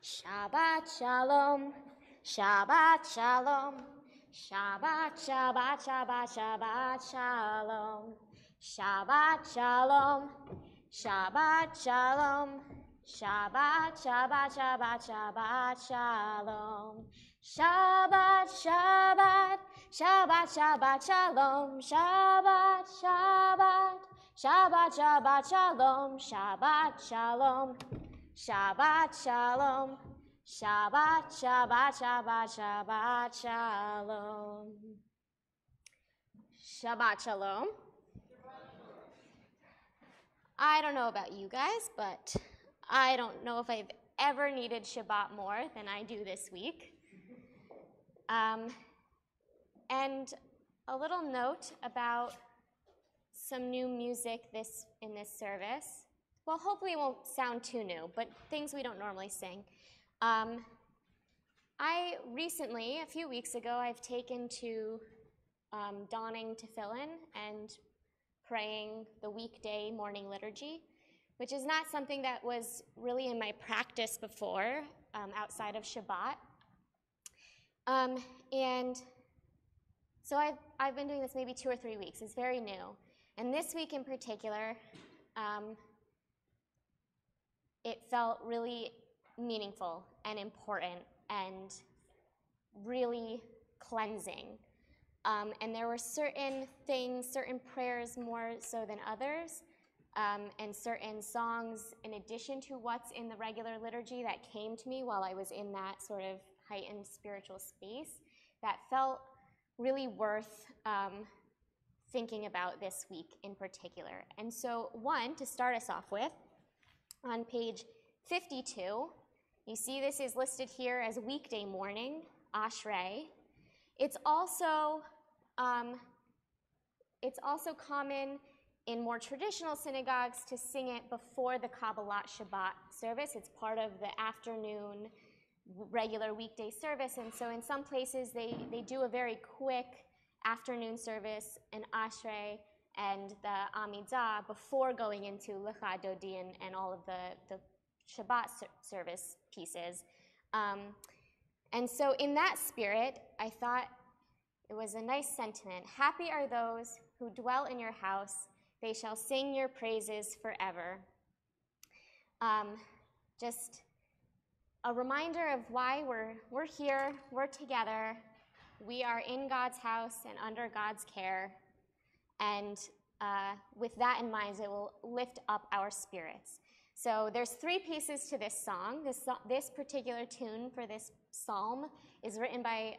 Shabbat Shalom, Shabbat Shalom, Shabbat, Shabbat, Shabbat, Shabbat Shalom, Shabbat Shalom, Shabbat Shalom, Shabbat, Shabbat, Shabbat, Shabbat Shalom, Shabbat, Shabbat, Shabbat, Shabbat Shalom, Shabbat, Shabbat, Shabbat, Shabbat Shalom, Shabbat Shalom. Shabbat Shalom, Shabbat, Shabbat, Shabbat, Shabbat Shalom. Shabbat Shalom. I don't know about you guys, but I don't know if I've ever needed Shabbat more than I do this week. And a little note about some new music in this service. Well, hopefully it won't sound too new, but things we don't normally sing. I recently, a few weeks ago, I've taken to donning tefillin and praying the weekday morning liturgy, which is not something that was really in my practice before, outside of Shabbat. And so I've been doing this maybe 2 or 3 weeks. It's very new. And this week in particular, it felt really meaningful and important and really cleansing. And there were certain things, certain prayers more so than others, and certain songs in addition to what's in the regular liturgy that came to me while I was in that sort of heightened spiritual space that felt really worth thinking about this week in particular. And so one, to start us off with, on page 52, you see this is listed here as weekday morning, Ashrei. It's also common in more traditional synagogues to sing it before the Kabbalat Shabbat service. It's part of the afternoon regular weekday service, and so in some places they do a very quick afternoon service, an Ashrei, and the Amidah before going into Lecha Dodi and all of the Shabbat service pieces. And so in that spirit, I thought it was a nice sentiment. Happy are those who dwell in your house. They shall sing your praises forever. Just a reminder of why we're here, we're together. We are in God's house and under God's care. And with that in mind, it will lift up our spirits. So there's 3 pieces to this song. This particular tune for this psalm is written by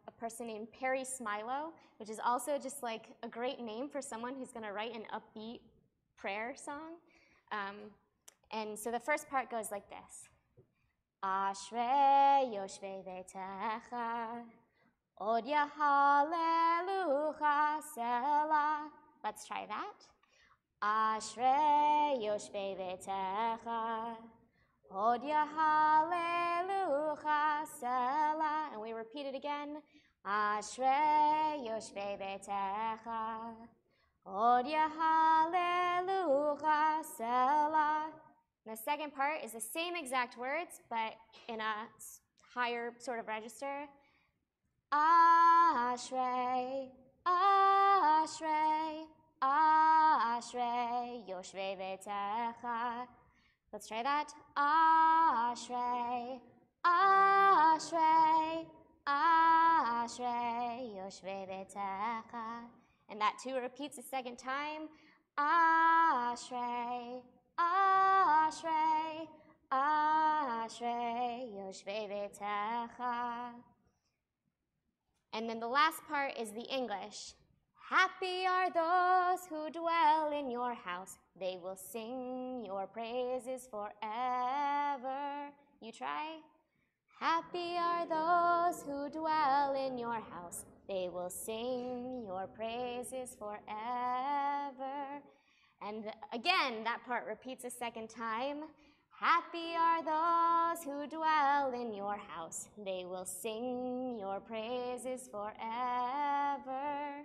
a person named Perry Smilo, which is also just like a great name for someone who's going to write an upbeat prayer song. And so the first part goes like this. Ashrei yoshvei vetecha Od Hallelujah Selah. Let's try that. Ashrei yoshvei vetecha Od Hallelujah Selah. And we repeat it again. Ashrei yoshvei vetecha Od Hallelujah Selah. And the second part is the same exact words, but in a higher sort of register. Ashrei, Ashrei, Ashrei, Yoshvei Vetecha. Let's try that. Ashrei, Ashrei, Ashrei, Yoshvei Vetecha. And that too repeats a second time. Ashrei, Ashrei, Ashrei, Yoshvei Vetecha. And then the last part is the English. Happy are those who dwell in your house. They will sing your praises forever. You try. Happy are those who dwell in your house. They will sing your praises forever. And again, that part repeats a second time. Happy are those who dwell in your house. They will sing your praises forever.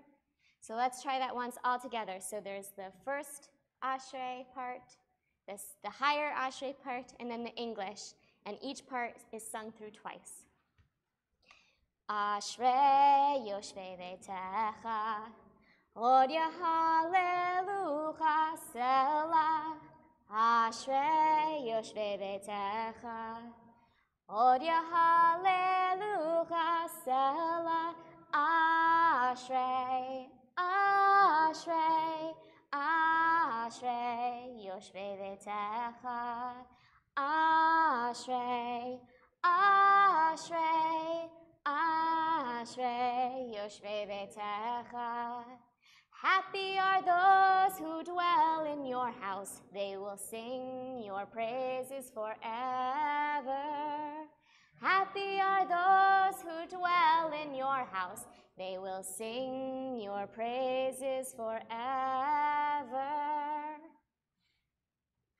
So let's try that once all together. So there's the first Ashrei part, the higher Ashrei part, and then the English. and each part is sung through twice. Ashrei yoshvei beitecha, od yahalelucha selah. Ashrei yoshvei beitecha, od yahalelucha selah. Ashrei, ashrei, ashrei yoshvei beitecha. Ashrei, ashrei, ashrei yoshvei beitecha. Happy are those who dwell in your house. They will sing your praises forever. Happy are those who dwell in your house. They will sing your praises forever.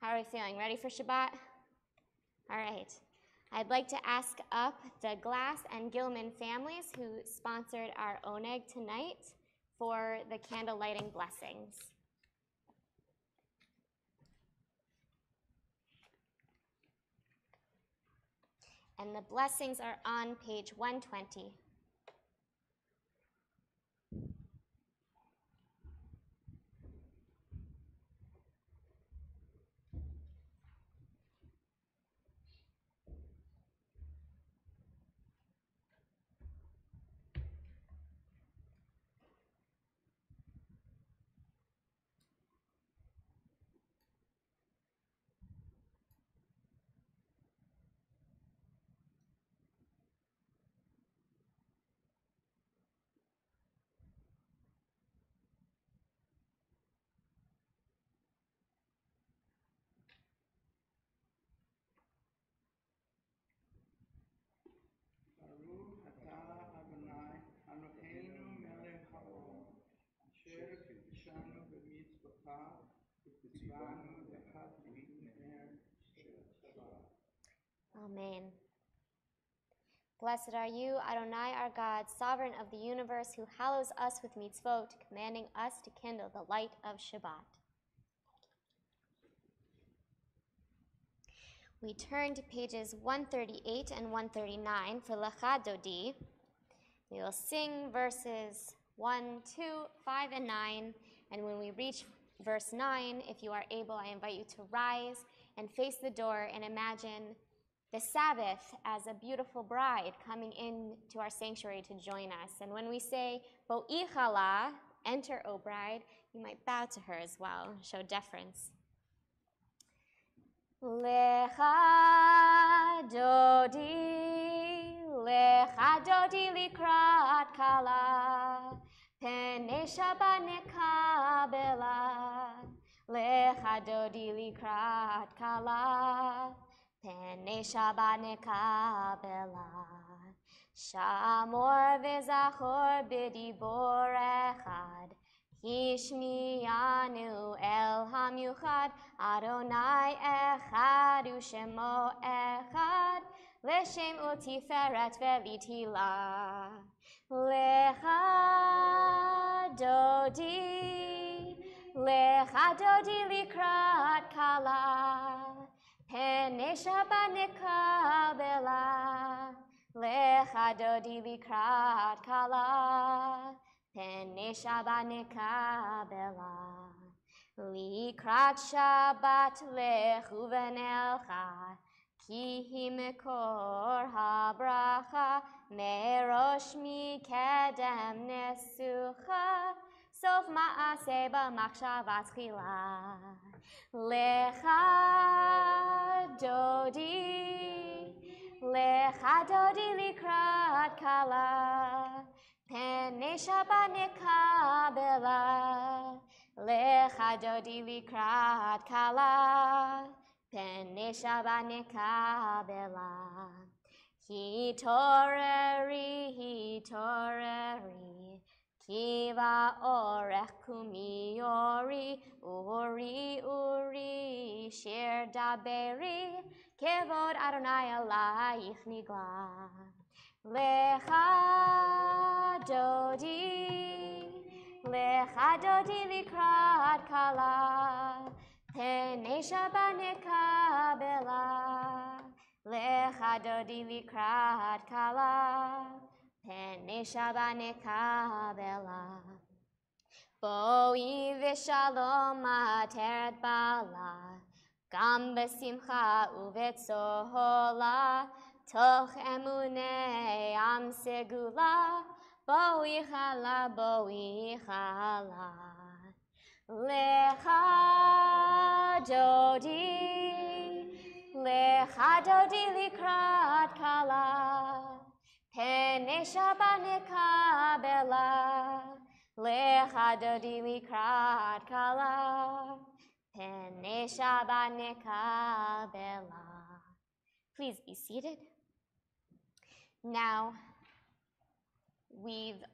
How are we feeling? Ready for Shabbat? All right. I'd like to ask up the Glass and Gilman families who sponsored our oneg tonight for the candle lighting blessings. And the blessings are on page 120. Amen. Blessed are you, Adonai, our God, sovereign of the universe, who hallows us with mitzvot, commanding us to kindle the light of Shabbat. We turn to pages 138 and 139 for Lecha Dodi. We will sing verses 1, 2, 5, and 9, and when we reach verse 9, if you are able, I invite you to rise and face the door and imagine the Sabbath as a beautiful bride coming into our sanctuary to join us. And when we say, Bo'i chala, enter, O bride, you might bow to her as well, show deference. Lecha dodi likrat kala, penei Shabbat nekabela. Lecha dodi likrat kala, penei Shabbat nekabela. Shamor vezachor b'dibor echad, Hishmiyanu el hamyuchad, Adonai echad u'shemo echad, Leshem u'tiferet ve'litila. Lecha dodi likrat kala, penei Shabbat nekabela. Lecha dodi likrat kala, penei Shabbat nekabela. Likrat Shabbat lechu v'nelcha, ki hi mekor habracha, merosh mikedem nesucha, sof ma'aseh b'machshava tchila. Lecha dodi likrat kala, penei Shabbat nekabela. Lecha dodi likrat kala, penei Shabbat nekabela. Hitoreri, kiva orech kumi uri, shir daberi, kevod Adonai alayich nigla. Lecha dodi likrat kala, penei Shabbat nekabela. הדודי לקראת כלה, פני שבת נקבלה. בואי ושלום עטרת בעלה, גם בשמחה ובצהלה, תוך אמוני עם סגולה, בואי חלה, בואי חלה. לך דודי לקראת כלה, פני שבת נקבלה. לך דודי לקראת כלה, פני שבת נקבלה. Please be seated. Now, we've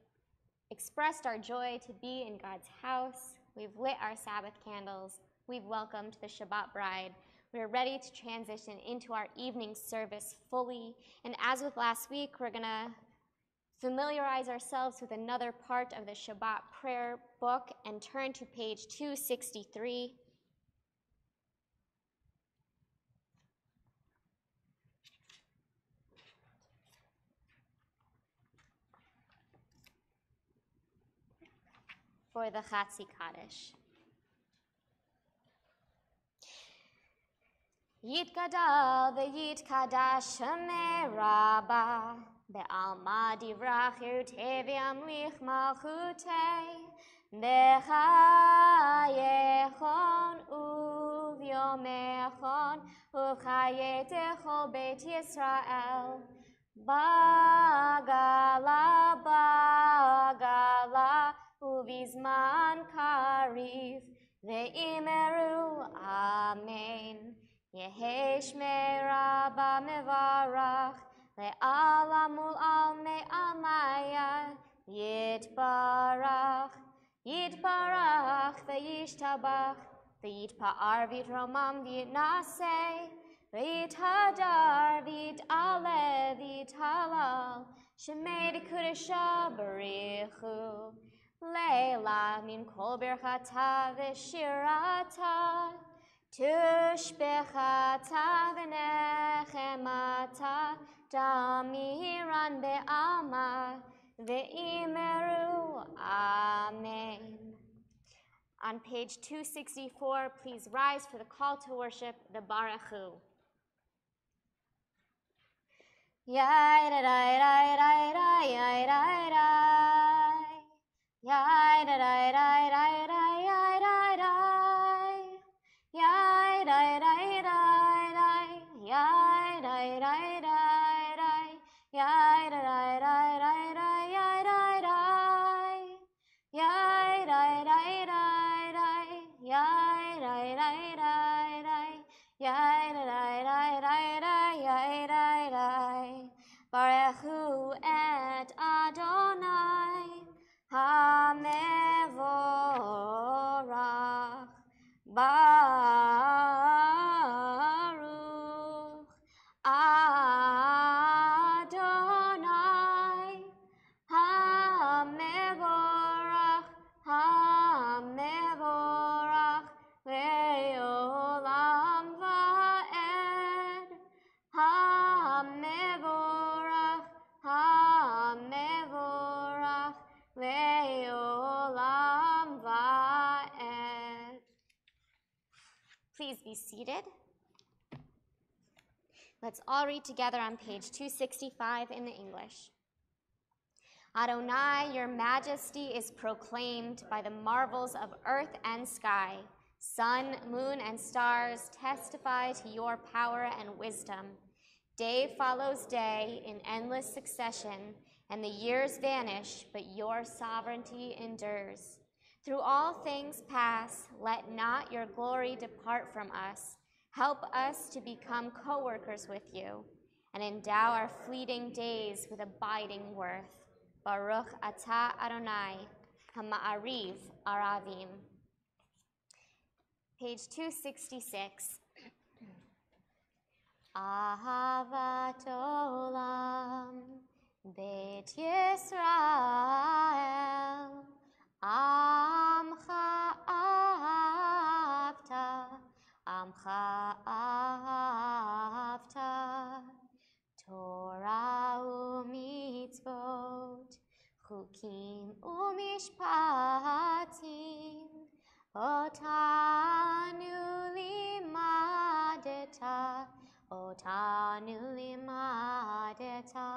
expressed our joy to be in God's house. We've lit our Sabbath candles. We've welcomed the Shabbat bride. We're ready to transition into our evening service fully. And as with last week, we're going to familiarize ourselves with another part of the Shabbat prayer book and turn to page 263. For the Chatzi Kaddish. Yitgadal v'yitkadash meraba, be'alma divrach yirtei v'yamlich malchutei, b'chayechon u'v'yomechon u'chayetechol beit Yisrael, bagala ובזמן קריב, ואמרו אמן. יהי שמי רבה מברך, לעלם ולעלמי עלמיה, יתברך, יתברך וישתבח, ויתפאר ויתרומם ויתנשא, ויתהדר ויתעלה ויתהלל, שמי דקודשא בריחו. Leila min kol birchata v'shirata, tushbechata v'nechemata, damiran be'alma, ve'imeru amen. On page 264, please rise for the call to worship, the Baruchu. Yai da da da da da yai da da yai da da da da yai da da da da yai da da da da yai da da yai da da da yai da da da yai da da da yai da da. Baruchu et Adonai HaMevorach, Baruch Adonai HaMevorach, HaMevorach Le'olam va'ed, HaMevorach, HaMevorach Le'olam va'ed. Please be seated. Let's all read together on page 265 in the English. Adonai, your majesty is proclaimed by the marvels of earth and sky. Sun, moon, and stars testify to your power and wisdom. Day follows day in endless succession, and the years vanish, but your sovereignty endures. Through all things pass, let not your glory depart from us. Help us to become co-workers with you, and endow our fleeting days with abiding worth. Baruch atah Adonai, hama'ariv aravim. Page 266. Ahavat olam, Beit Yisrael, Amcha ahavta, Amcha ahavta, Otanu limadeta, Otanu limadeta.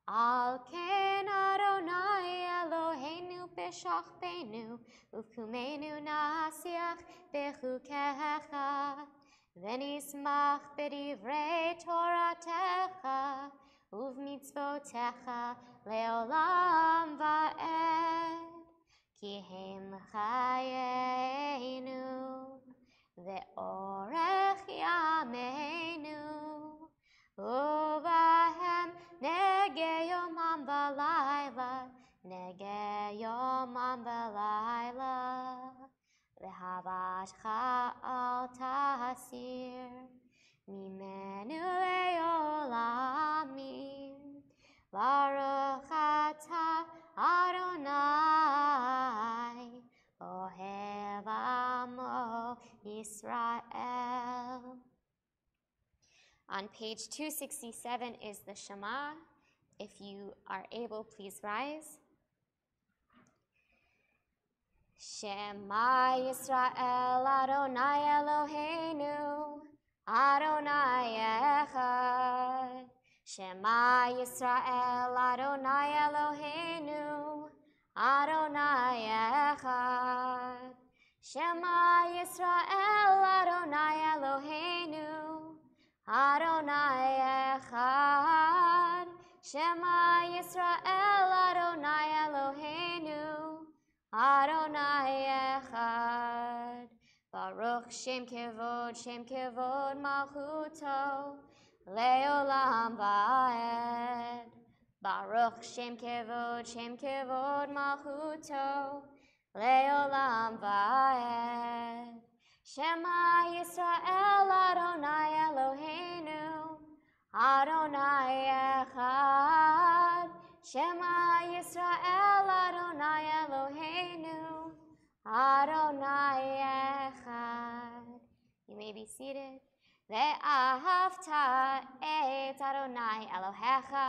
Al ken Adonai Eloheinu b'shachbenu, uvkumenu nasiach b'chukecha, v'nismach b'divrei Toratecha, uv'mitzvotecha leolam va'ed. Ki hem chayenu, ve'orech yameinu, uvahem nege yomam v'layla, nege yomam v'layla, ve'havatcha al tasir, mimenu le'olamim, Baruch atah Adonai, Ohev Amo Yisrael. On page 267 is the Shema. If you are able, please rise. Shema Yisrael Adonai Eloheinu, Adonai Echad. Shema Yisrael Adonai Eloheinu, Adonai Echad. Shema Yisrael Adonai Eloheinu, Adonai Echad. Shema Yisrael Adonai Eloheinu, Adonai Echad. Baruch Shem Kevod Malchuto, Leolam va'ed. Baruch Shem Kevod Malchuto, Leolam va'ed. Shema Yisrael Adonai Eloheinu, Adonai Echad. Shema Yisrael Adonai Eloheinu, Adonai Echad. You may be seated. Ve'ahavta et Adonai Elohecha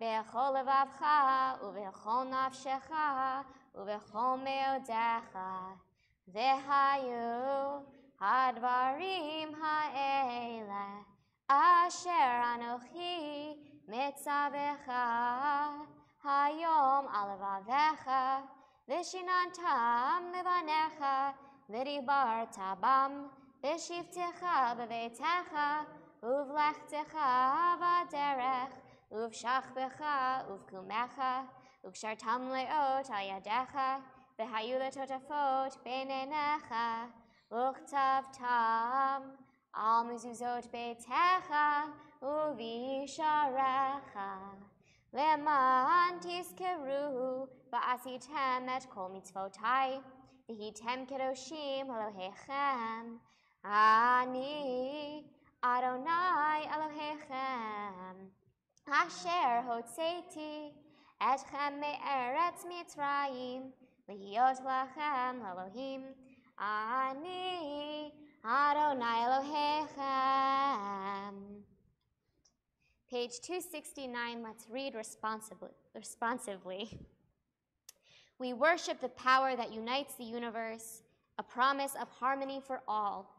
b'chol levavcha u'b'chol nafshecha u'b'chol meodecha. Ve'hayu hadvarim ha'ele asher anochi mitzavecha hayom al levavecha v'shinantam levanecha v'dibarta bam v'shivtecha b'veitecha uv'lechtecha v'derech uv'shachbecha uv'kumecha uv'kshartam le'ot al yadecha v'hayu letotafot b'neinecha uchtavtam al mezuzot beitecha uv'yisharecha le'man tizkeru v'asitem et kol mitzvotai v'hitem kedoshim Elohechem. Ani Adonai Elohechem, Asher Hotzeiti Etchem me'eretz Mitzrayim, Lihiyot lachem Elohim. Ani Adonai Elohechem. Page 269, let's read responsively. We worship the power that unites the universe, a promise of harmony for all.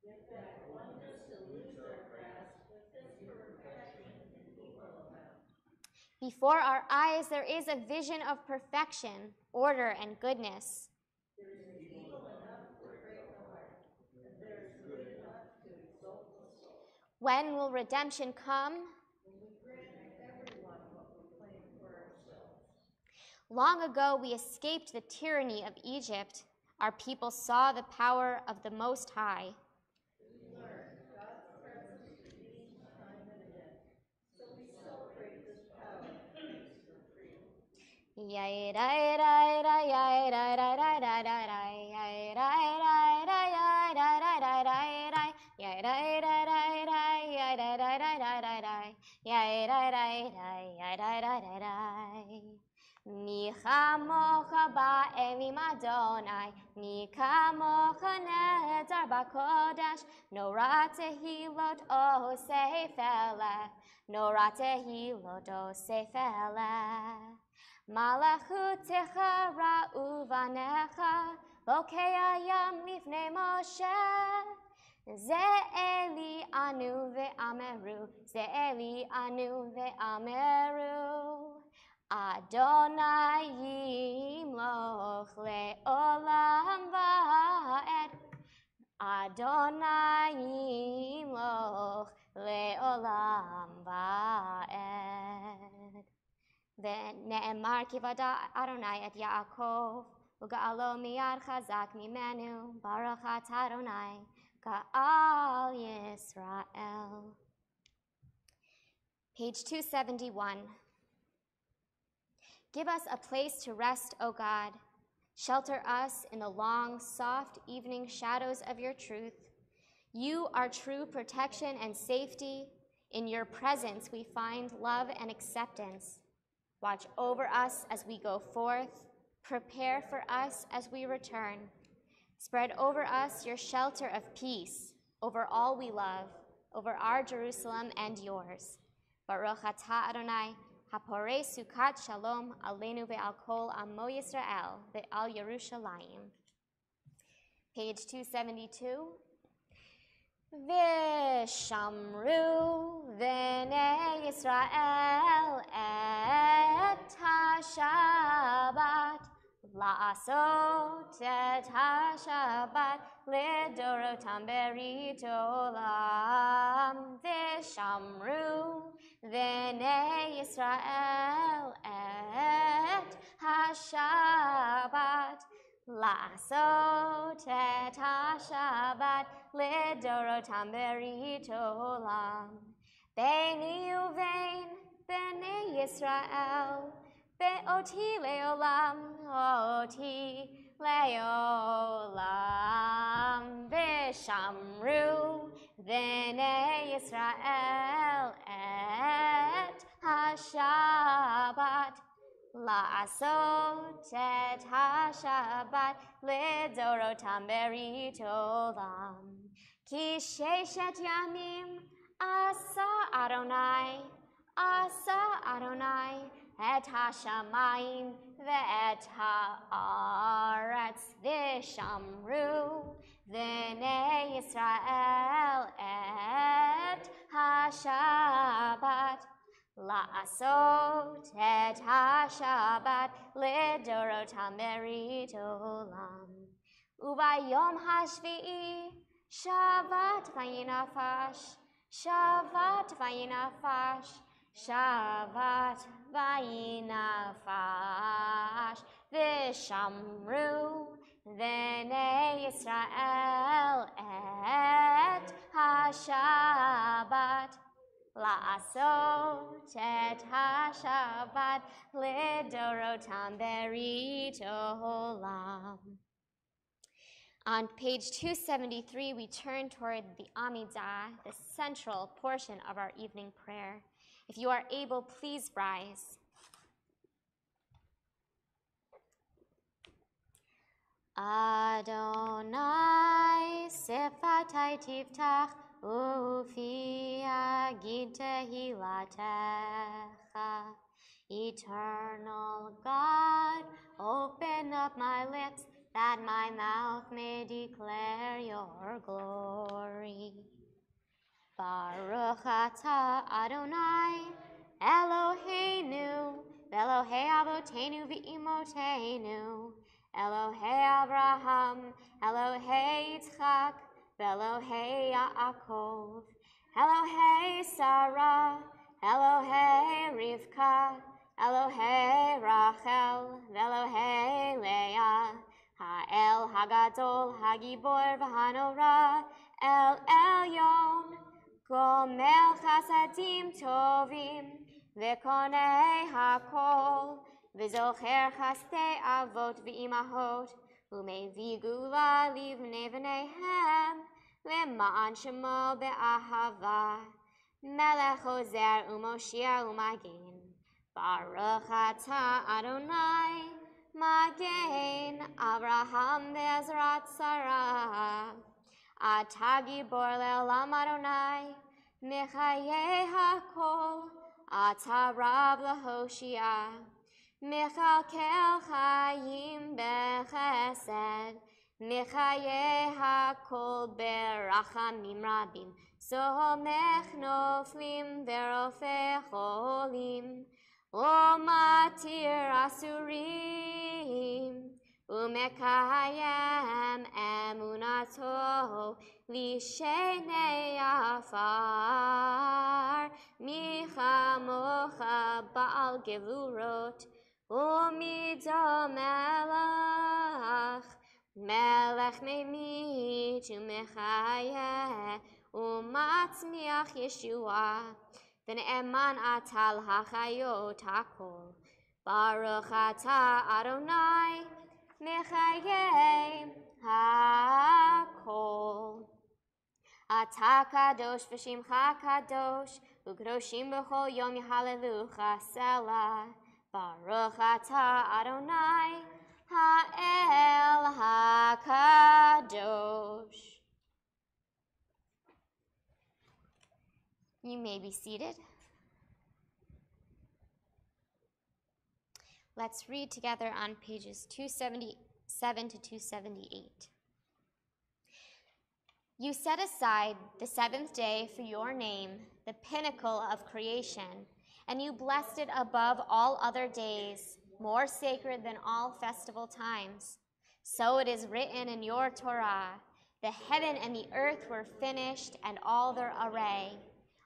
Yet that oneness eludes our grasp with this perfection in equal amount. Before our eyes there is a vision of perfection, order, and goodness. There is evil enough to break the heart, and there is good enough to exalt the soul. When will redemption come? When we grant everyone what we claim for ourselves. Long ago we escaped the tyranny of Egypt. Our people saw the power of the Most High. We learned God's presence redeems time and again, so we celebrate this power and peace for freedom. Mi chamocha ba'elim Adonai, mi kamocha nedar b'kodesh, nora tehilot o seifele, nora tehilot o seifele. Malachutecha ra'u vanecha, בוקי הים לפני משה, זה אלי אנו ואמרו, זה אלי אנו ואמרו, אדוני ימלוך לעולם ועד, אדוני ימלוך לעולם ועד. ונאמר כי ודע אדוני את יעקב, וגאלו מיד חזק ממנו, ברוך אתה אדוני גאל ישראל. Page 271. Give us a place to rest, O God. Shelter us in the long, soft evening shadows of your truth. You are true protection and safety. In your presence we find love and acceptance. Watch over us as we go forth. Prepare for us as we return. Spread over us your shelter of peace, over all we love, over our Jerusalem and yours. Baruch atah Adonai, haporei sukat shalom aleinu ve'al kol amo Yisrael ve'al Yerushalayim. Page 272. V'shamru v'nei Yisrael et ha-Shabbat la'asot et ha-Shabbat lidorotam berit olam. V'shamru v'nei Yisrael et ha-Shabbat la'asot et ha-Shabbat lidorotam berit olam. Beini uvein bnei Yisrael be'oti le'olam, oti le'olam. V'shamru bnei Yisrael et ha-Shabbat la'asot et ha-Shabbat lidorotam berit olam. Ki sheshet yamim asa Adonai et ha-shamayim ve'et ha'aretz. V'shamru v'nei Yisrael et ha-Shabbat la'asot et ha-Shabbat lidorotam berit olam. Ubayom hashvi'i Shabbat vayinafash, Shabbat vayinafash, Shabbat vayinafash. V'shamru v'nei Yisrael et ha-Shabbat la'asot et ha-Shabbat lidorotam berit olam. On page 273, we turn toward the Amidah, the central portion of our evening prayer. If you are able, please rise. Adonai sifatai tiftach ufi agid tehilatecha. Eternal God, open up my lips that my mouth may declare your glory. Baruch atah Adonai, Eloheinu, Elohei Avotenu v'Imotenu, Elohei Abraham, Elohei Yitzchak, Elohei Yaakov, Elohei Sarah, Elohei Rivka, Elohei Rachel, Elohei Leah, Ha'el Hagadol, Hagibor v'Hanora, El Elyon, Gomel Chasadim Tovim, V'konei Hakol, V'zocher Chastei Avot v'Imahot, U'mevii Gula livnei v'neihem, Le'ma'an Shemo be'ahava, Melech Ozer u'Moshia u'Magin, Baruch atah Adonai, Magen Abraham ve'Ezrat Sarah, Atah Gibor le'olam Adonai, Mechayei hakol, Atah Rav laHoshia, Mechalkel chayim bechesed, Mechaye hakol berachamim rabim, somech noflim verofe cholim, umatir asurim, umekayem emunato lishenei afar, michamocha baal gevurot, umido melach, melech memit umechayeh umatzmiach Yeshua v'ne'eman atal hachayot hakol baruch ata Adonai mechayeh hakol ata kadosh v'shimcha kadosh u'kadoshim b'chol yom yahalelucha selah baruch ata Adonai Ha'el HaKadosh. You may be seated. Let's read together on pages 277 to 278. You set aside the seventh day for your name, the pinnacle of creation, and you blessed it above all other days, more sacred than all festival times. So it is written in your Torah, the heaven and the earth were finished and all their array.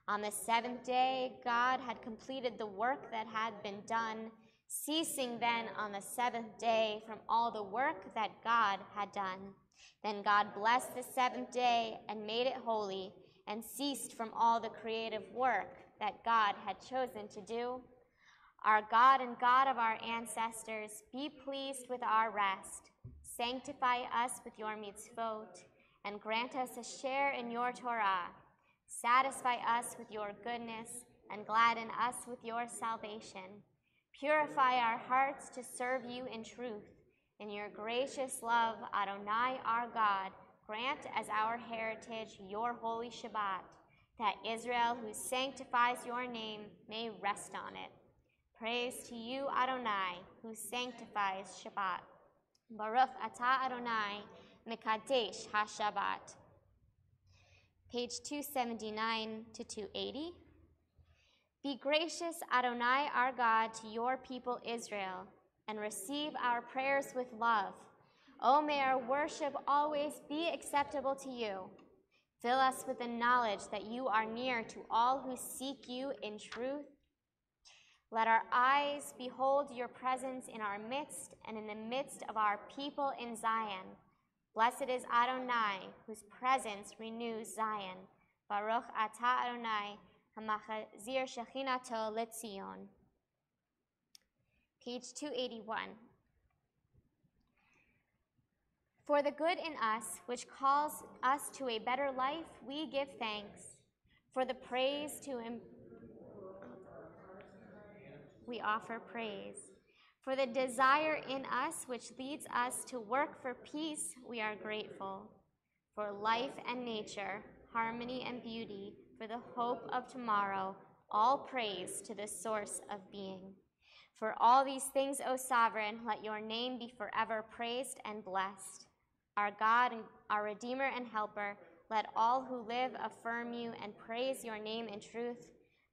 On the seventh day, God had completed the work that had been done, ceasing then on the seventh day from all the work that God had done. Then God blessed the seventh day and made it holy, and ceased from all the creative work that God had chosen to do. Our God and God of our ancestors, be pleased with our rest. Sanctify us with your mitzvot, and grant us a share in your Torah. Satisfy us with your goodness, and gladden us with your salvation. Purify our hearts to serve you in truth. In your gracious love, Adonai our God, grant as our heritage your holy Shabbat, that Israel, who sanctifies your name, may rest on it. Praise to you, Adonai, who sanctifies Shabbat. Baruch atah Adonai, mekadesh ha-Shabbat. Page 279 to 280. Be gracious, Adonai our God, to your people Israel, and receive our prayers with love. O may our worship always be acceptable to you. Fill us with the knowledge that you are near to all who seek you in truth. Let our eyes behold your presence in our midst and in the midst of our people in Zion. Blessed is Adonai, whose presence renews Zion. Baruch atah Adonai, hamachazir shechinato letzion. Page 281. For the good in us, which calls us to a better life, we give thanks. For the praise we offer praise. For the desire in us, which leads us to work for peace, we are grateful. For life and nature, harmony and beauty, for the hope of tomorrow, all praise to the source of being. For all these things, O Sovereign, let your name be forever praised and blessed. Our God and our Redeemer and Helper, let all who live affirm you and praise your name in truth.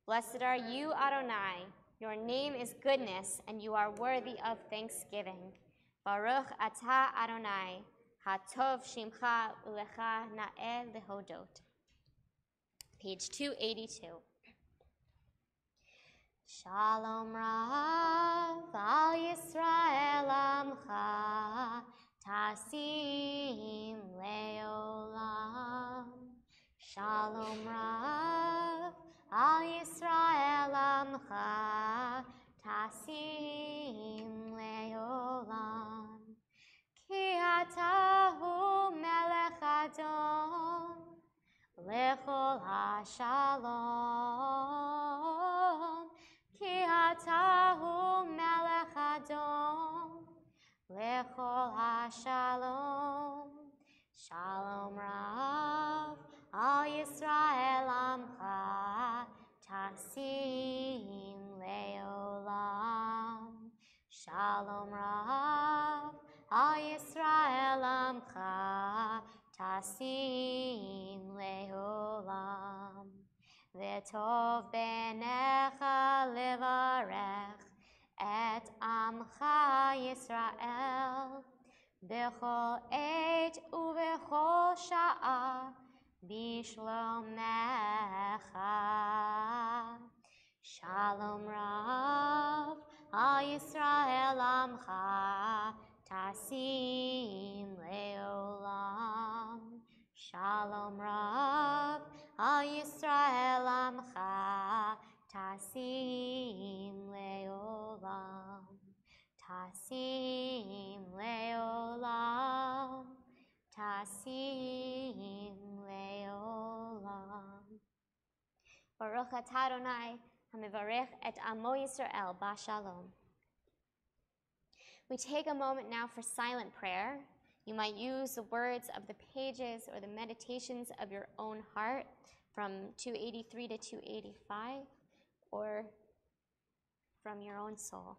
Blessed are you, Adonai. Your name is goodness, and you are worthy of thanksgiving. Baruch atah Adonai, hatov shimcha ulecha na'eh lehodot. Page 282. Shalom Rav al Yisrael amcha tasim leolam. Shalom Rav al Yisrael amcha tasim leolam. Ki atahu melech adon lechol hashalom. Ki atahu melech adon lechol hashalom. Shalom Rav al Yisrael amcha tasim leolam. Shalom Rav al Yisrael amcha tasim leolam. V'tov b'necha levarech et amcha Yisrael b'chol eit u'b'chol sha'a b'shlomecha. Shalom Rav al Yisrael amcha tasim leolam. Shalom Rav al Yisrael amcha tasim leolam. Tasim leolam. Tasim leolam. Baruch atah Adonai hamivarech et amo Yisrael b'shalom. We take a moment now for silent prayer. You might use the words of the pages or the meditations of your own heart from 283 to 285, or from your own soul.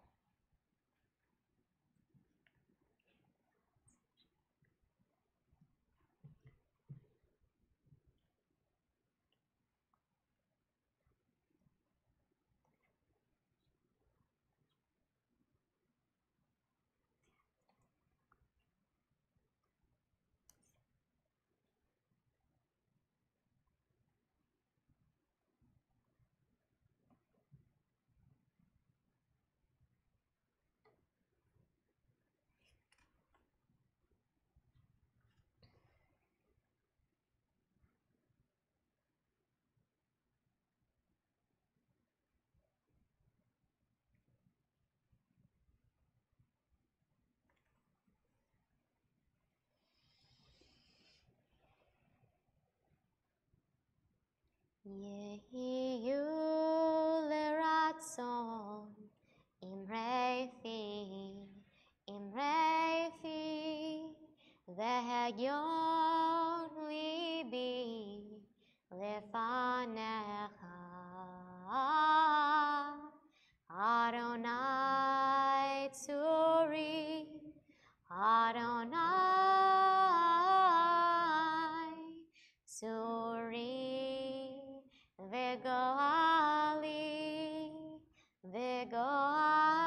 Yehiyu leratzon imrei fi vehegyon libi lefanecha. Adonai tzuri, Adonai tzuri, Vegali, Vegali.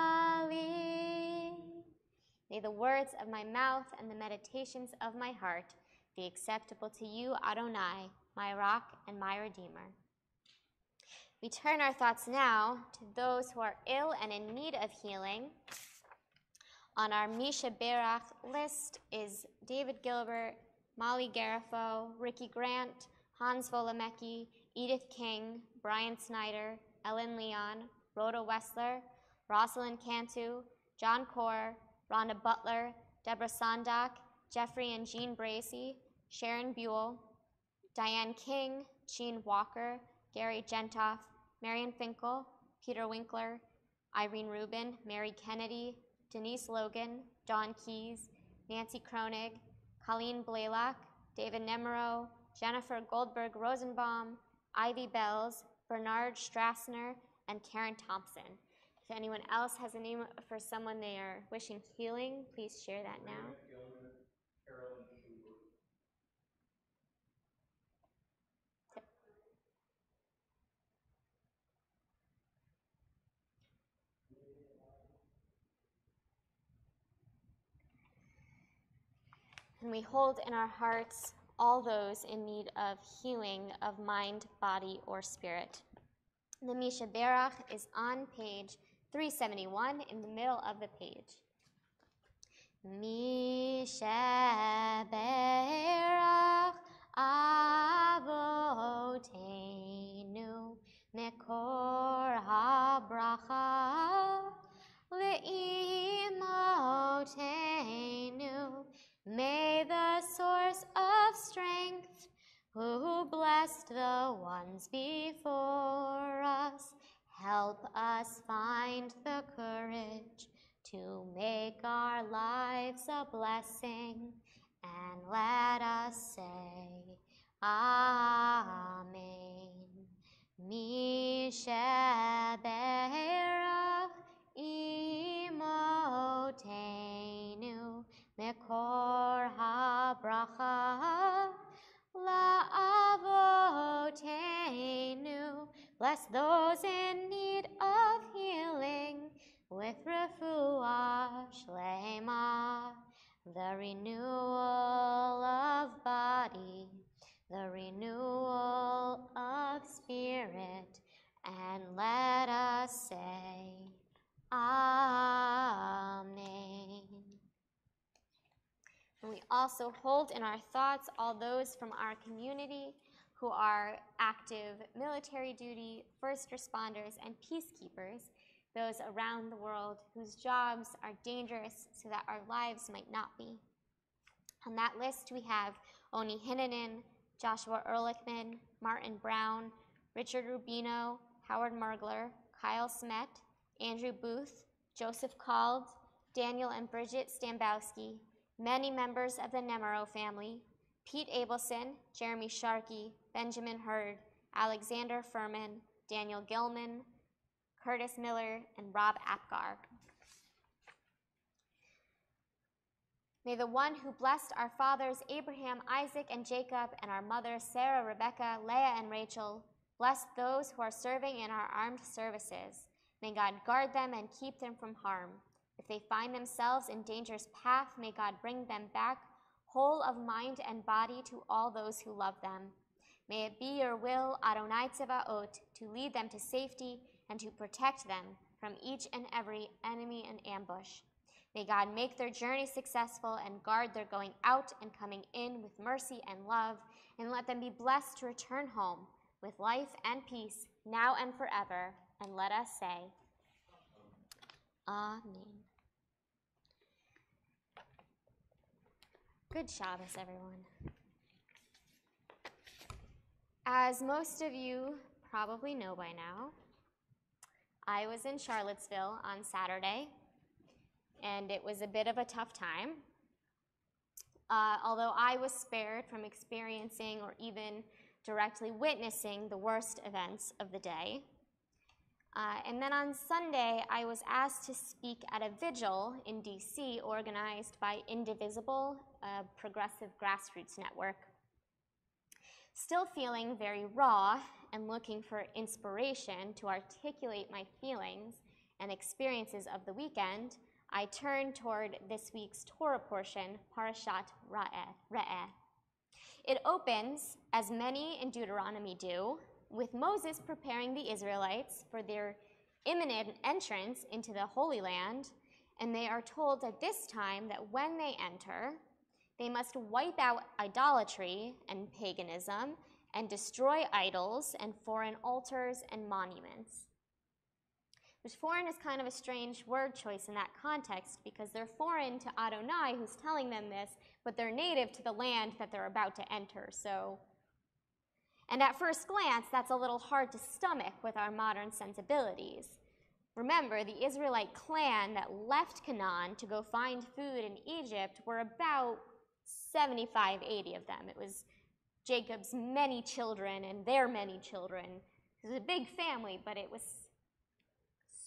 May the words of my mouth and the meditations of my heart be acceptable to you, Adonai, my rock and my redeemer. We turn our thoughts now to those who are ill and in need of healing. On our Misha Berach list is David Gilbert, Molly Garifo, Ricky Grant, Hans Volamecki, Edith King, Brian Snyder, Ellen Leon, Rhoda Wessler, Rosalind Cantu, John Corr, Rhonda Butler, Deborah Sondak, Jeffrey and Jean Bracey, Sharon Buell, Diane King, Jean Walker, Gary Gentoff, Marion Finkel, Peter Winkler, Irene Rubin, Mary Kennedy, Denise Logan, Dawn Keys, Nancy Kronig, Colleen Blaylock, David Nemero, Jennifer Goldberg Rosenbaum, Ivy Bells, Bernard Strassner, and Karen Thompson. If anyone else has a name for someone they are wishing healing, please share that now. And we hold in our hearts all those in need of healing of mind, body, or spirit. The Misha Berach is on page 371 in the middle of the page. Misha Berach Avotenu Mekor HaBracha Le'imotenu. May the source of strength, who blessed the ones before us, help us find the courage to make our lives a blessing, and let us say, Amen. Misha Berach Imotenu Mekor HaBracha Bless those in need of healing with refuah shlema, the renewal of body, the renewal of spirit, and let us say, Amen. And we also hold in our thoughts all those from our community who are active military duty, first responders, and peacekeepers, those around the world whose jobs are dangerous so that our lives might not be. On that list, we have Oni Hinnanen, Joshua Ehrlichman, Martin Brown, Richard Rubino, Howard Mergler, Kyle Smet, Andrew Booth, Joseph Cald, Daniel and Bridget Stambowski, many members of the Nemero family, Pete Abelson, Jeremy Sharkey, Benjamin Hurd, Alexander Furman, Daniel Gilman, Curtis Miller, and Rob Apgar. May the one who blessed our fathers Abraham, Isaac, and Jacob, and our mothers Sarah, Rebecca, Leah, and Rachel, bless those who are serving in our armed services. May God guard them and keep them from harm. If they find themselves in dangerous path, may God bring them back whole of mind and body to all those who love them. May it be your will, Adonai Tzevaot, to lead them to safety and to protect them from each and every enemy and ambush. May God make their journey successful and guard their going out and coming in with mercy and love, and let them be blessed to return home with life and peace now and forever. And let us say, Amen. Good Shabbos, everyone. As most of you probably know by now, I was in Charlottesville on Saturday, and it was a bit of a tough time. Although I was spared from experiencing or even directly witnessing the worst events of the day. And then on Sunday, I was asked to speak at a vigil in DC organized by Indivisible, a progressive grassroots network. Still feeling very raw and looking for inspiration to articulate my feelings and experiences of the weekend, I turned toward this week's Torah portion, Parashat Re'eh. It opens, as many in Deuteronomy do, with Moses preparing the Israelites for their imminent entrance into the Holy Land, and they are told at this time that when they enter, they must wipe out idolatry and paganism and destroy idols and foreign altars and monuments. Which foreign is kind of a strange word choice in that context because they're foreign to Adonai, who's telling them this, but they're native to the land that they're about to enter, so. And at first glance, that's a little hard to stomach with our modern sensibilities. Remember, the Israelite clan that left Canaan to go find food in Egypt were about 75, 80 of them. It was Jacob's many children and their many children. It was a big family, but it was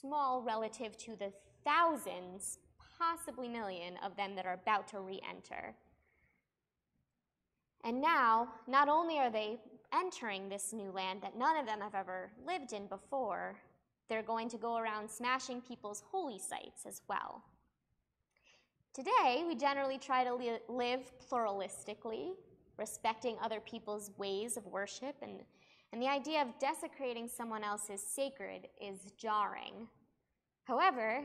small relative to the thousands, possibly million, of them that are about to re-enter. And now, not only are they entering this new land that none of them have ever lived in before, they're going to go around smashing people's holy sites as well. Today, we generally try to live pluralistically, respecting other people's ways of worship, and the idea of desecrating someone else's sacred is jarring. However,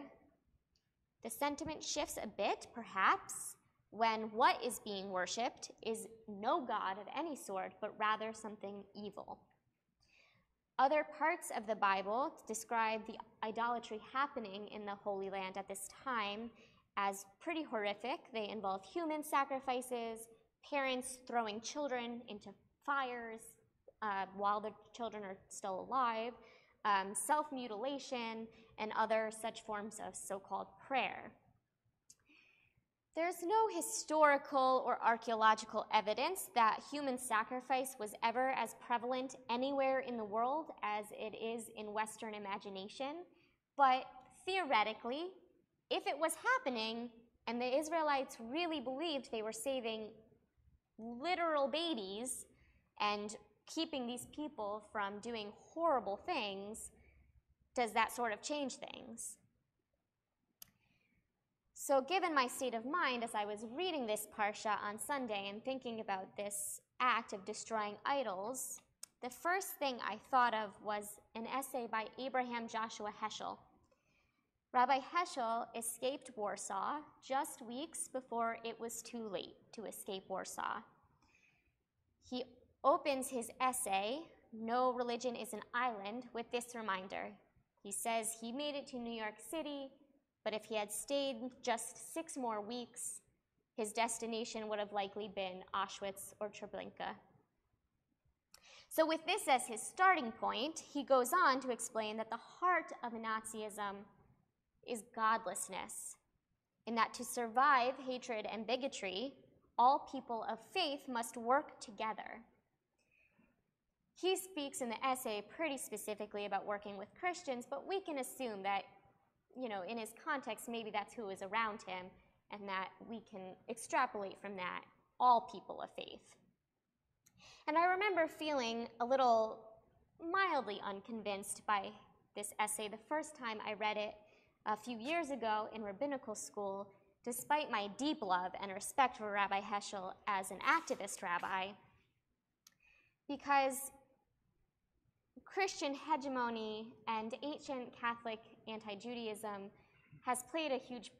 the sentiment shifts a bit, perhaps, when what is being worshipped is no god of any sort, but rather something evil. Other parts of the Bible describe the idolatry happening in the Holy Land at this time as pretty horrific. They involve human sacrifices, parents throwing children into fires while the children are still alive, self-mutilation, and other such forms of so-called prayer. There's no historical or archaeological evidence that human sacrifice was ever as prevalent anywhere in the world as it is in Western imagination, but theoretically, if it was happening and the Israelites really believed they were saving literal babies and keeping these people from doing horrible things, does that sort of change things? So given my state of mind as I was reading this parsha on Sunday and thinking about this act of destroying idols, the first thing I thought of was an essay by Abraham Joshua Heschel. Rabbi Heschel escaped Warsaw just weeks before it was too late to escape Warsaw. He opens his essay, No Religion is an Island, with this reminder. He says he made it to New York City, but if he had stayed just 6 more weeks, his destination would have likely been Auschwitz or Treblinka. So with this as his starting point, he goes on to explain that the heart of Nazism is godlessness, in that to survive hatred and bigotry, all people of faith must work together. He speaks in the essay pretty specifically about working with Christians, but we can assume that, in his context, maybe that's who is around him, and that we can extrapolate from that all people of faith. And I remember feeling a little mildly unconvinced by this essay the first time I read it a few years ago in rabbinical school, despite my deep love and respect for Rabbi Heschel as an activist rabbi, because Christian hegemony and ancient Catholic anti-Judaism has played a huge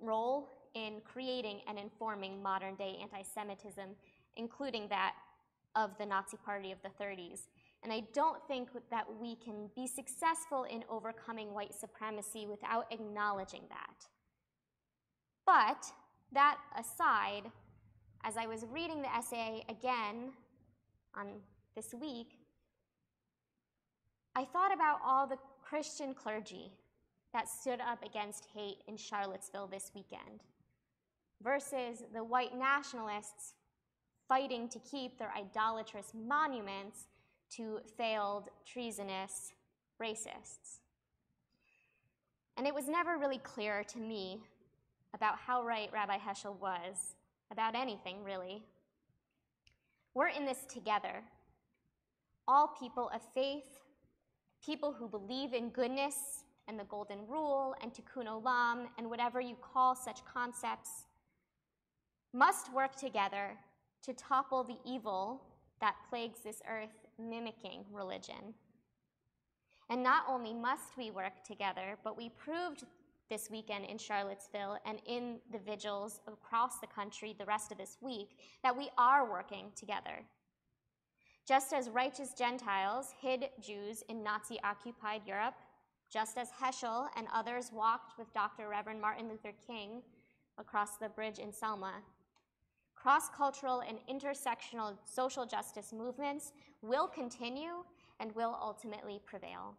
role in creating and informing modern-day anti-Semitism, including that of the Nazi Party of the 30s. And I don't think that we can be successful in overcoming white supremacy without acknowledging that. But that aside, as I was reading the essay again on this week, I thought about all the Christian clergy that stood up against hate in Charlottesville this weekend versus the white nationalists fighting to keep their idolatrous monuments to failed, treasonous racists. And it was never really clear to me about how right Rabbi Heschel was about anything, really. We're in this together. All people of faith, people who believe in goodness and the golden rule and tikkun olam and whatever you call such concepts, must work together to topple the evil that plagues this earth, mimicking religion. And not only must we work together, but we proved this weekend in Charlottesville and in the vigils across the country the rest of this week that we are working together. Just as righteous Gentiles hid Jews in Nazi-occupied Europe, just as Heschel and others walked with Dr. Reverend Martin Luther King across the bridge in Selma, cross-cultural and intersectional social justice movements will continue and will ultimately prevail.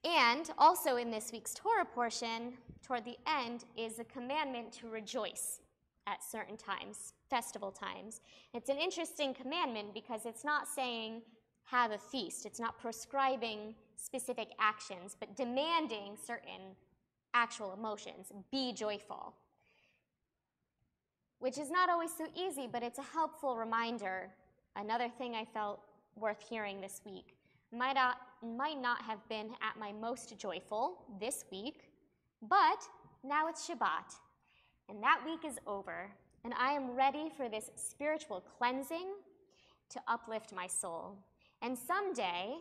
And also in this week's Torah portion, toward the end, is a commandment to rejoice at certain times, festival times. It's an interesting commandment because it's not saying have a feast. It's not prescribing specific actions, but demanding certain actual emotions. Be joyful. Which is not always so easy, but it's a helpful reminder. Another thing I felt worth hearing this week. Might not have been at my most joyful this week, but now it's Shabbat, and that week is over, and I am ready for this spiritual cleansing to uplift my soul. And someday,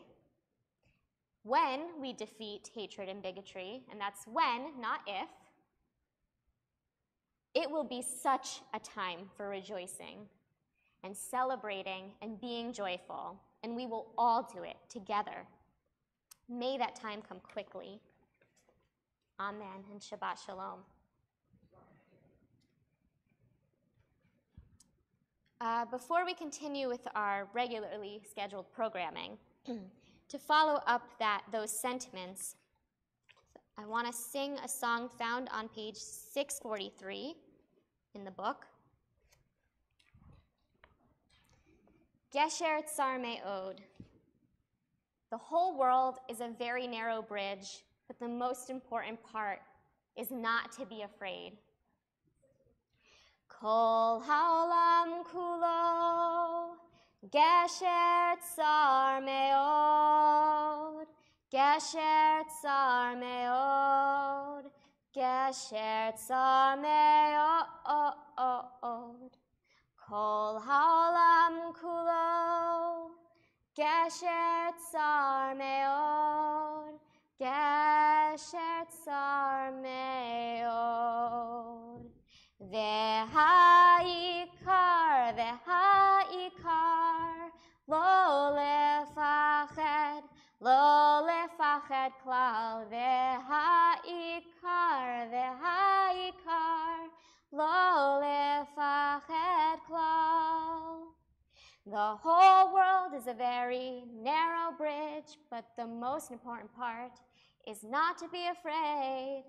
when we defeat hatred and bigotry, and that's when, not if, it will be such a time for rejoicing and celebrating and being joyful, and we will all do it together. May that time come quickly. Amen, and Shabbat Shalom. Before we continue with our regularly scheduled programming, to follow up those sentiments, I want to sing a song found on page 643 in the book. Gesher Tsar Me'od. The whole world is a very narrow bridge, but the most important part is not to be afraid. Kol haolam kulo Gesher tsar meod, Gesher tsar meod, Gesher tsar meod. Kol haolam kulo, Gesher tsar meod, Gesher tsar meod. V'ha'ikar, lo lefached klal. V'ha'ikar, lo lefached klal. The whole world is a very narrow bridge, but the most important part is not to be afraid.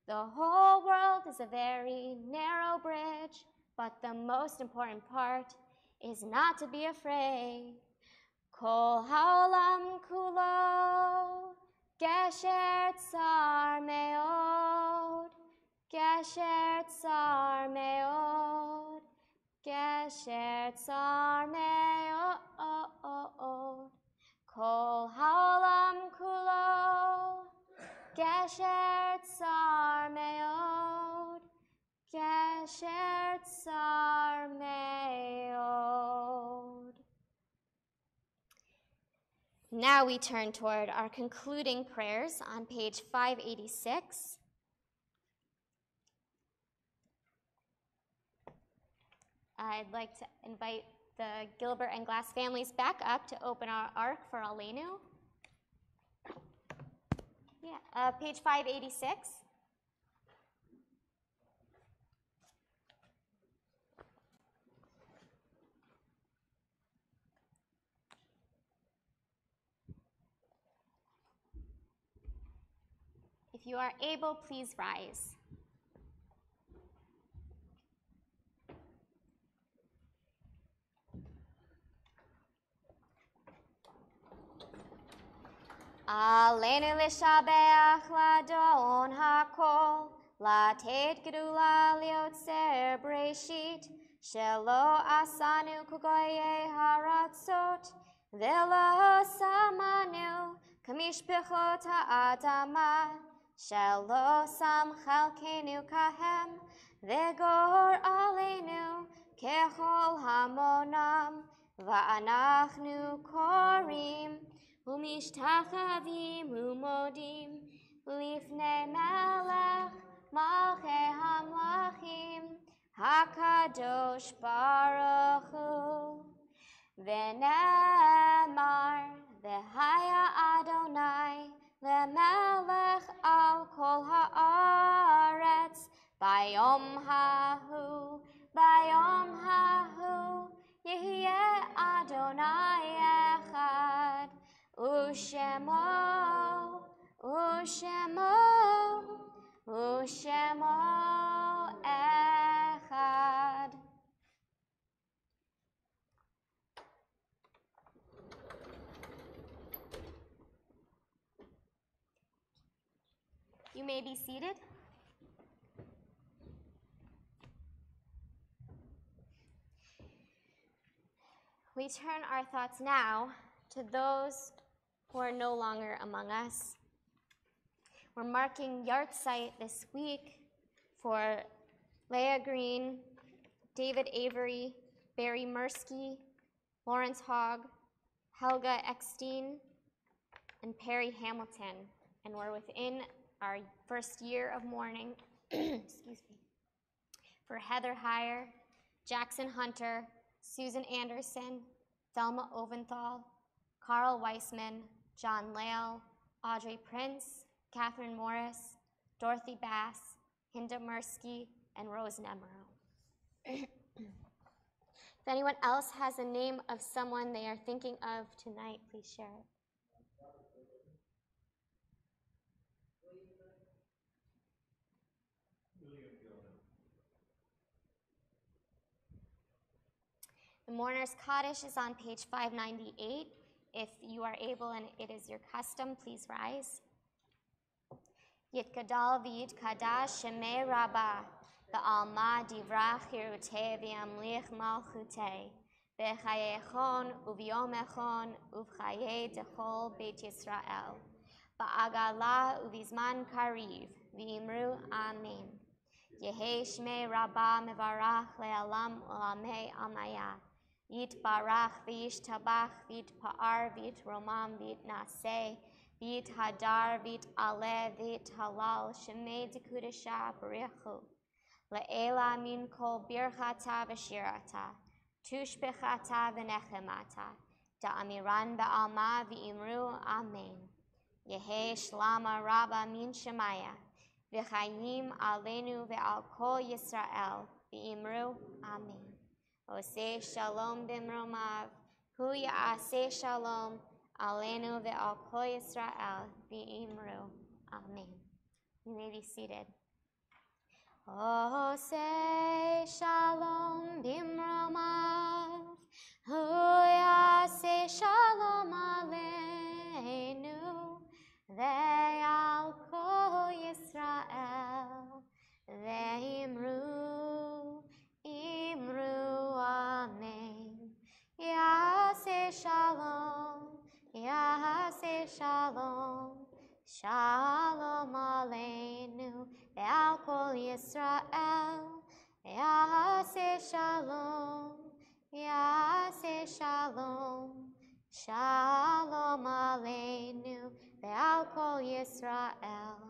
The whole world is a very narrow bridge, but the most important part is not to be afraid. Kol haolam kulo, Gesher tsar meod, Gesher tsar meod, Gesher tsar meod. Kol haolam kulo, Gesher tsar meod, Gesher tsar meod. Now we turn toward our concluding prayers on page 586. I'd like to invite the Gilbert and Glass families back up to open our ark for Aleinu. Yeah, page 586. If you are able, please rise. Aleinu l'shabeach ladon hakol, latet gedula liotzer breshit, shelo asanu kugoye haratzot, velo samanu kamishpechot ha'adama, shelo sam chalkenu kahem, vegor aleinu kechol hamonam, va'anachnu korim, Umishtachavim umodim lifnei melech malchei hamlachim hakadosh baruch hu. V'nemar v'haya Adonai lemelech al kol haaretz bayom hahu yehieh Adonai echad. Ushemo echad. You may be seated. We turn our thoughts now to those who are no longer among us. We're marking Yartzeit this week for Leah Green, David Avery, Barry Mursky, Lawrence Hogg, Helga Eckstein, and Perry Hamilton. And we're within our first year of mourning, excuse me, for Heather Heyer, Jackson Hunter, Susan Anderson, Thelma Oventhal, Carl Weissman, John Lale, Audrey Prince, Catherine Morris, Dorothy Bass, Hinda Mursky, and Rose Nemero. If anyone else has a name of someone they are thinking of tonight, please share it. The Mourner's Kaddish is on page 598. If you are able and it is your custom, please rise. Yitkadal v'yitkadash shemei rabbah, ba'alma divrach hirutei v'yamlich malchutei, בחייכון וביומכון ובחיי דכל בית ישראל, בעגלה ובזמן קריב, ואמרו אמן. יהי שמי רבה מברך לעולם עולמי עמיה. יתברך וישתבח ויתפאר ויתרומם ויתנשא ויתהדר ויתעלה ויתהלל שמי דקודשה בריחו. לעילה מן כל ברכתה ושירתה, תושבחתה ונחמתה, דאמירן בעלמא ואמרו אמן. יהי שלמה רבה מן שמיה, וחיים עלינו ועל כל ישראל, ואמרו אמן. עושה שלום במרומיו, הוא יעשה שלום עלינו ועל כל ישראל, ואמרו amen. You may be seated. עושה שלום במרומיו, הוא יעשה שלום עלינו ועל כל ישראל, ואמרו amen. יעשה שלום, שלום עלינו ועל כל ישראל. יעשה שלום, שלום עלינו ועל כל ישראל.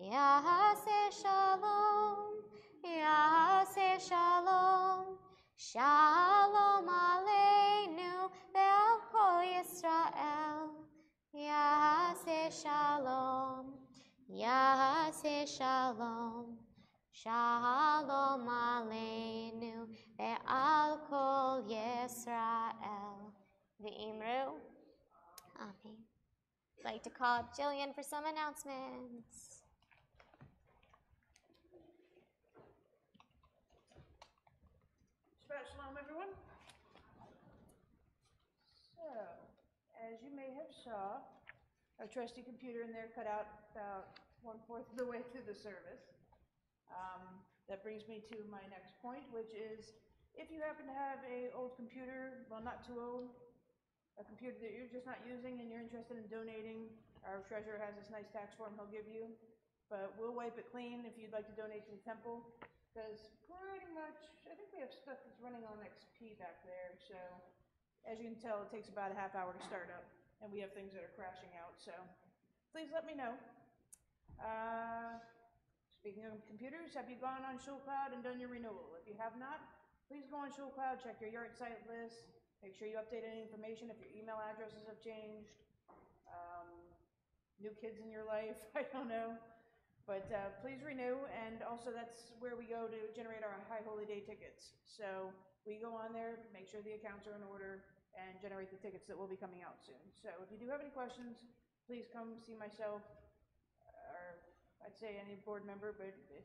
יעשה שלום, שלום עלינו ועל כל ישראל. יעשה שלום, שלום עלינו ועל כל ישראל. ואמרו amen. I'd like to call up Jillian for some announcements. Shabbat Shalom, everyone. So, as you may have saw, our trusty computer in there cut out about 1/4 of the way through the service. That brings me to my next point, which is if you happen to have an old computer, well, not too old, a computer that you're just not using and you're interested in donating, our treasurer has this nice tax form he'll give you, but we'll wipe it clean if you'd like to donate to the temple, because pretty much, I think we have stuff that's running on XP back there, so as you can tell, it takes about a half hour to start up, and we have things that are crashing out, so please let me know. Speaking of computers, have you gone on ShulCloud and done your renewal? If you have not, please go on ShulCloud, check your yard site list, make sure you update any information if your email addresses have changed, new kids in your life, I don't know. But please renew, and also that's where we go to generate our High Holy Day tickets. So we go on there, make sure the accounts are in order, and generate the tickets that will be coming out soon. So if you do have any questions, please come see myself, or I'd say any board member, but I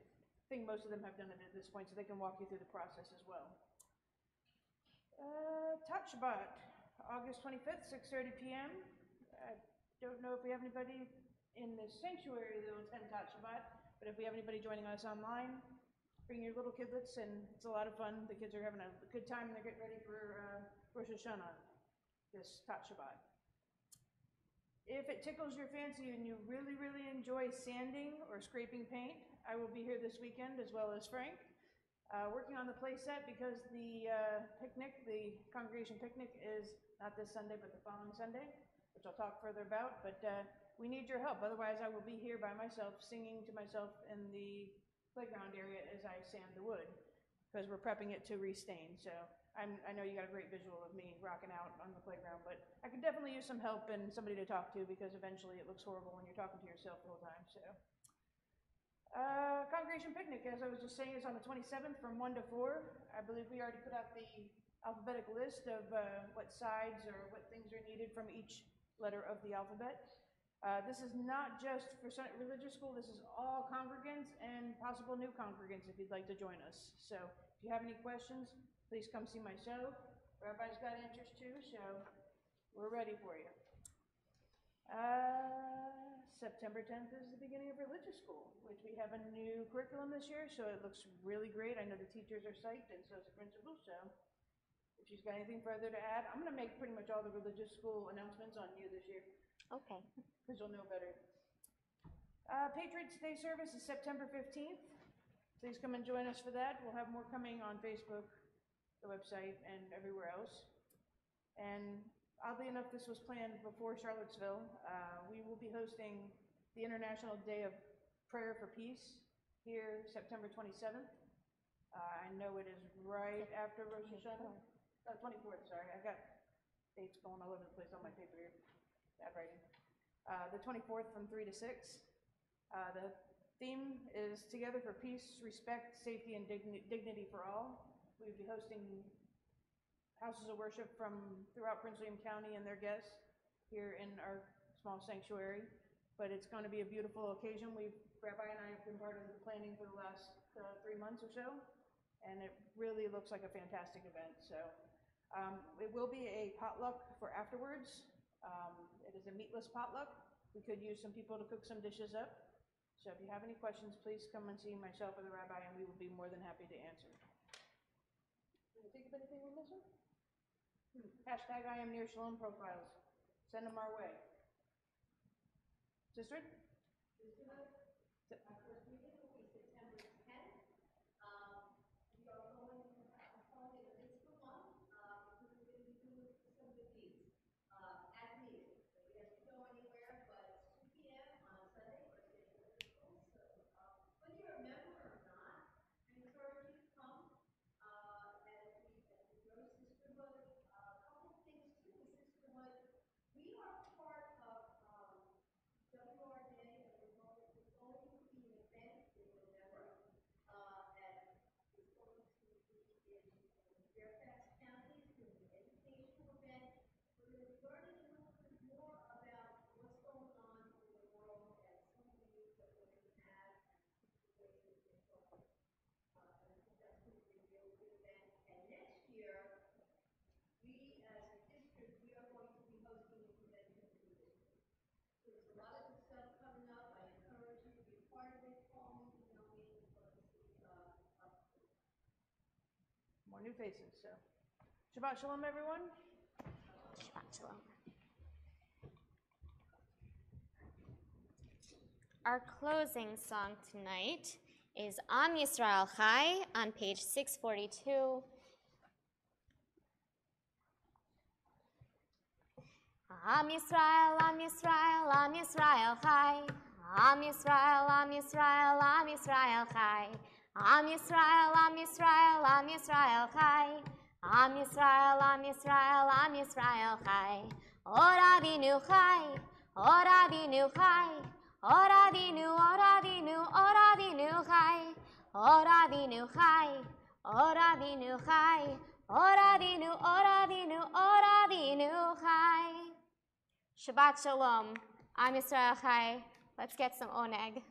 think most of them have done it at this point, so they can walk you through the process as well. Tot Shabbat, August 25th, 6:30 p.m. I don't know if we have anybody in the sanctuary that will attend Tot Shabbat, but if we have anybody joining us online, bring your little kidlets, and it's a lot of fun. The kids are having a good time, and they're getting ready for Rosh Hashanah, this Tot Shabbat. If it tickles your fancy and you really, really enjoy sanding or scraping paint, I will be here this weekend, as well as Frank, working on the play set, because the picnic, the congregation picnic, is not this Sunday, but the following Sunday, which I'll talk further about, but we need your help. Otherwise, I will be here by myself, singing to myself in the playground area as I sand the wood, because we're prepping it to restain. So I know you got a great visual of me rocking out on the playground, but I could definitely use some help and somebody to talk to, because eventually it looks horrible when you're talking to yourself the whole time. So congregation picnic, as I was just saying, is on the 27th from 1 to 4. I believe we already put out the alphabetic list of what sides or what things are needed from each letter of the alphabet. This is not just for religious school, this is all congregants and possible new congregants if you'd like to join us. So if you have any questions, please come see my show. Rabbi's got answers too, so we're ready for you. September 10th is the beginning of religious school, which we have a new curriculum this year, so it looks really great. I know the teachers are psyched, and so is the principal, so if she's got anything further to add. I'm going to make pretty much all the religious school announcements on you this year, Okay. because you'll know better. Patriots Day service is September 15th. Please come and join us for that. We'll have more coming on Facebook, the website, and everywhere else. And oddly enough, this was planned before Charlottesville. We will be hosting the International Day of Prayer for Peace here September 27th. I know it is right after Rosh Hashanah. 24th, sorry. I got dates going all over the place on my paper here. Bad writing. The 24th from 3 to 6. The theme is Together for Peace, Respect, Safety, and Dignity for All. We'll be hosting houses of worship from throughout Prince William County and their guests here in our small sanctuary. But it's going to be a beautiful occasion. Rabbi and I have been part of the planning for the last 3 months or so, and it really looks like a fantastic event. So it will be a potluck for afterwards. It is a meatless potluck. We could use some people to cook some dishes up. So if you have any questions, please come and see myself or the rabbi, and we will be more than happy to answer. Can you think of anything we're missing? Hashtag I am Ner Shalom profiles. Send them our way. Sister? Our first meeting will be September 10th. We are going to hold it at least for one, because we're going to do some of these as needed. So we have to go anywhere, but it's 2 p.m. on Sunday, but it's school. So whether you're a member or not, I encourage you to come as we grow sisterhood. A couple of things too with sisterhood. We are part of WR Day, and we're going to be an event in November it's going to be in Fairfax County. It's going to be an educational event. We're going to be learning a little bit more about what's going on in the world and some of the needs that we're going to have and ways we can solve it. And I think that's going to be a really good event. And next year, we as a district, we are going to be hosting a convention for the district. So there's a lot of good stuff coming up. I encourage you to be part of it. Call me, email me, let us see More new faces, so. Shabbat Shalom, everyone. Shabbat Shalom. Our closing song tonight is Am Yisrael Chai on page 642. Am Yisrael, Am Yisrael, Am Yisrael Chai. Am Yisrael, Am Yisrael, Am Yisrael Chai. Am Yisrael, Am Yisrael, Am Yisrael Chai. Am Yisrael, Am Yisrael, Am Yisrael Chai. Or Avinu Chai, Or Avinu Chai. Or Avinu, Or Avinu, Or Avinu Chai. Or Avinu Chai, Or Avinu Chai. Or Avinu, Or Avinu, Or Avinu Chai. Shabbat Shalom. Am Yisrael Chai. Let's get some oneg.